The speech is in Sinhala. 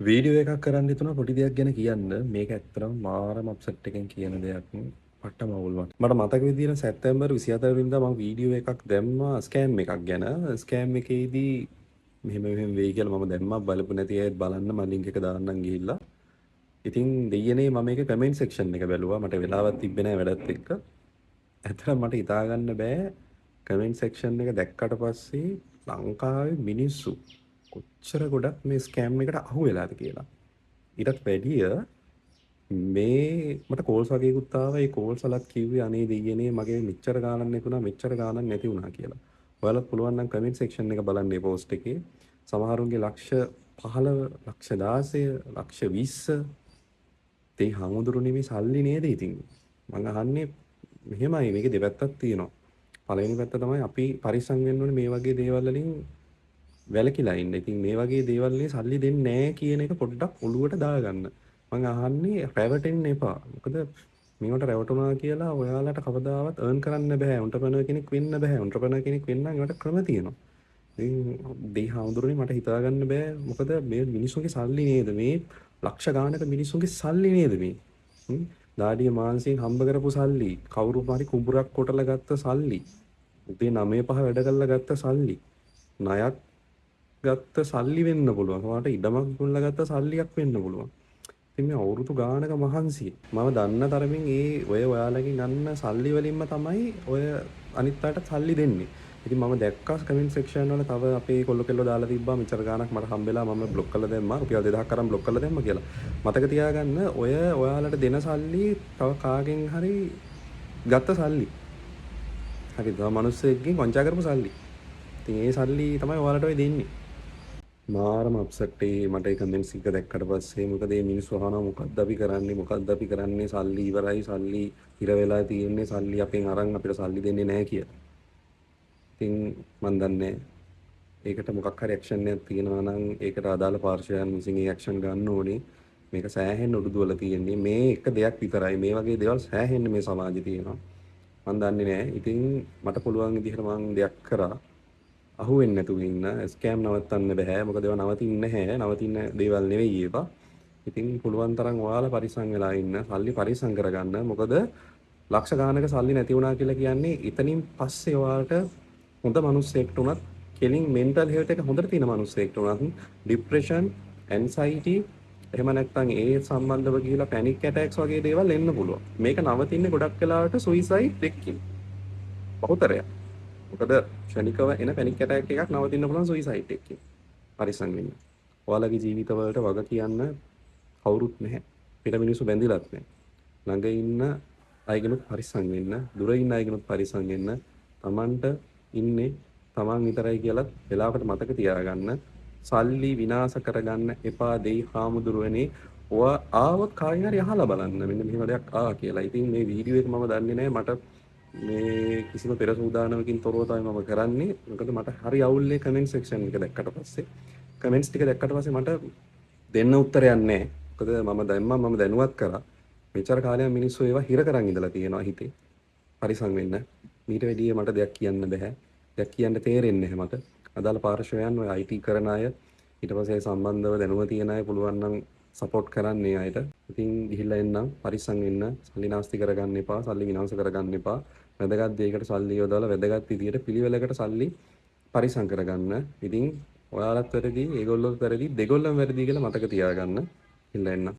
වීඩියෝ එකක් කරන්න හිතුණා පොඩි දෙයක් ගැන කියන්න. මේක ඇත්තටම මාරම අප්සෙට් එකෙන් කියන දෙයක්. පට්ට මවුල් මට. මට මතක විදියට සැප්තැම්බර් 24 වෙනිදා මම වීඩියෝ එකක් දැම්මා ස්කෑම් එකක් ගැන. ස්කෑම් එකේදී මෙහෙම වෙයි කියලා මම දැම්මා. බලපු නැති අයත් බලන්න මම ලින්ක් එක දාන්නම් ගිහිල්ලා. ඉතින් දෙයියනේ මම මේක කමෙන්ට් සෙක්ෂන් එක බැලුවා. මට වෙලාවක් තිබ්බේ නැහැ වැඩත් එක්ක. ඇත්තටම මට හිතා ගන්න බෑ කමෙන්ට් සෙක්ෂන් එක දැක්කට පස්සේ ලංකාවේ මිනිස්සු කොච්චර ගොඩක් මේ ස්කෑම් එකට අහු වෙලාද කියලා. ඊටත් වැඩිය මේ මට කෝල්ස් වගේකුත් ආවා. ඒ කෝල්ස් වලත් කිව්වේ අනේ දෙයියනේ මගේ මෙච්චර ගාණක් නැතුණා මෙච්චර ගාණක් නැති වුණා කියලා. ඔයාලත් පුළුවන් නම් කමෙන්ට් සෙක්ෂන් එක බලන්න මේ පෝස්ට් එකේ. සමහරුන්ගේ ලක්ෂ 15 ලක්ෂ 16 ලක්ෂ 20 තේ හමුදුරුනේ මේ සල්ලි නේද ඉතින්. මං අහන්නේ මෙහෙමයි මේකේ දෙපැත්තක් තියෙනවා. පළවෙනි පැත්ත තමයි අපි පරිස්සම් වෙන්න ඕනේ මේ වගේ දේවල් වලින් වැළකීලා ඉන්න. ඉතින් මේ වගේ දේවල් වලින් සල්ලි දෙන්නේ නැහැ කියන එක පොඩ්ඩක් ඔලුවට දාගන්න. මම අහන්නේ රැවටෙන්න එපා. මොකද මේවට රැවටුණා කියලා ඔයාලට කවදාවත් earn කරන්න බෑ. entrepreneur කෙනෙක් වෙන්න බෑ. entrepreneur කෙනෙක් වෙන්න නම් ඒකට ක්‍රම තියෙනවා. ඉතින් දෙයි හාමුදුරනේ මට හිතා ගන්න බෑ. මොකද මේ මිනිස්සුන්ගේ සල්ලි නේද මේ ලක්ෂ ගානක මිනිස්සුන්ගේ සල්ලි නේද මේ. දාඩිය මාන්සියෙන් හම්බ කරපු සල්ලි, කවුරු හරි කුඹුරක් කොටලා ගත්ත සල්ලි, උදේ 9:05 වැඩ කරලා ගත්ත සල්ලි, ණයක් ගත්ත සල්ලි වෙන්න පුළුවන්. සමහරට ඉඩමක් දුන්නා ගත්ත සල්ලියක් වෙන්න පුළුවන්. ඉතින් මේ අවුරුදු ගානක මහන්සිය. මම දන්න තරමින් ඔය ඔයාලගෙන් ගන්න සල්ලි වලින්ම තමයි ඔය අනිත් අයට සල්ලි දෙන්නේ. ඉතින් මම දැක්කා කමෙන්ට් සෙක්ෂන් වල තව අපේ කොල්ල කෙල්ල දාලා තිබ්බා මෙච්චර ගානක් මට හම්බෙලා මම බ්ලොක් කරලා දැම්මා. රුපියල් 2000ක් අරන් බ්ලොක් කරලා දැම්මා කියලා. මතක තියාගන්න ඔය ඔයාලට දෙන සල්ලි තව කාගෙන් හරි ගත්ත සල්ලි. හරිද? තව මිනිස්සෙක්ගෙන් වංචා කරපු සල්ලි. ඉතින් ඒ සල්ලි තමයි ඔයාලට ඔය දෙන්නේ. මාරම අප්සෙට් මට ඒ කමෙන්ට්ස් එක දැක්කට පස්සේ මොකද මේ මිනිස්සු අහනවා මොකද්ද අපි කරන්නේ සල්ලි ඉවරයි සල්ලි ඉර වෙලා තියෙන්නේ සල්ලි අපෙන් අරන් අපිට සල්ලි දෙන්නේ නැහැ කියලා. ඉතින් මන් දන්නේ ඒකට මොකක් හරි ඇක්ෂන් එකක් තියෙනවා නම් ඒකට අදාළ පාර්ශවයන් විසින් ඒ ඇක්ෂන් ගන්න ඕනේ. මේක සෑහෙන්න උඩුදුවල තියෙන්නේ මේ එක දෙයක් විතරයි. මේ වගේ දේවල් සෑහෙන්න මේ සමාජයේ තියෙනවා. මන් දන්නේ නැහැ. ඉතින් මට පුළුවන් විදිහට මම දෙයක් කරා අහුවෙන්නේ නැතුව ඉන්න. ස්කෑම් නවත්තන්න බෑ. මොකද ඒවා නවතින්නේ නැහැ. නවතින දේවල් නෙවෙයි ඒවා. ඉතින් පුළුවන් තරම් ඔයාලා පරිස්සම් වෙලා ඉන්න. සල්ලි පරිස්සම් කරගන්න. මොකද ලක්ෂ ගානක සල්ලි නැති වුණා කියලා කියන්නේ එතනින් පස්සේ ඔයාලට හොඳ මිනිස්සෙක්ට උනත් කෙලින් මෙන්ටල් හෙල්ත් එක හොඳට තියෙන මිනිස්සෙක්ට උනත් ડિප්‍රෙෂන්, ඇන්සයිටි එහෙම නැත්නම් ඒ සම්බන්ධව කියලා පැනික් ඇටැක්ස් වගේ දේවල් එන්න පුළුවන්. මේක නවතින්නේ ගොඩක් වෙලාවට සුයිසයිඩ් එකකින්. බහුතරයක්. මොකද ක්ෂණිකව එන පැනික් ඇටැක් එකක් නවතින්න පුළුවන් සුයිසයිඩ් එකකින්. පරිස්සම් වෙන්න. ඔයාලගේ ජීවිතවලට වග කියන්න කවුරුත් නැහැ. පිට මිනිස්සු බැඳිලත් නැහැ. ළඟ ඉන්න අයගෙනුත් පරිස්සම් වෙන්න, දුර ඉන්න අයගෙනුත් පරිස්සම් වෙන්න. Tamanට ඉන්නේ Taman විතරයි කියලා වෙලාවකට මතක තියාගන්න. සල්ලි විනාශ කරගන්න එපා දෙයි හාමුදුරුවනේ. ඔයා ආවොත් කාගෙන් හරි අහලා බලන්න. මෙන්න මෙහෙම දෙයක් ආවා කියලා. ඉතින් මේ වීඩියෝ එක මම දන්නේ නැහැ මට මේ කිසිම පෙර සූදානමකින් තොරව තමයි මම කරන්නේ. මොකද මට හරි අවුල්නේ කමෙන්ට් සෙක්ෂන් එක දැක්කට පස්සේ. කමෙන්ට්ස් ටික දැක්කට පස්සේ මට දෙන්න උත්තරයක් නැහැ. මොකද මම දැනුවත් කරා. මෙච්චර කාලයක් මිනිස්සු ඒවා හිර කරන් ඉඳලා තියෙනවා හිතේ. පරිසං වෙන්න. මීට වැඩිය මට දෙයක් කියන්න බෑ. දෙයක් කියන්න තේරෙන්නේ නැහැ මට. අදාළ පාර්ශවයන් ඔය IT කරන අය ඊට පස්සේ සම්බන්ධව දැනුම තියෙන අය පුළුවන් නම් සපෝට් කරන්නේ අයට. ඉතින් ගිහිල්ලා එන්නම් පරිස්සම් වෙන්න. සල්ලි නාස්ති කරගන්න එපා. සල්ලි විනාශ කරගන්න එපා. වැදගත් දෙයකට සල්ලි යොදවලා වැදගත් විදියට පිළිවෙලකට සල්ලි පරිස්සම් කරගන්න. ඉතින් ඔයාලත් වැරදි, ඒගොල්ලොත් වැරදි, දෙගොල්ලම වැරදි කියලා මතක තියාගන්න. ගිහිල්ලා එන්නම්.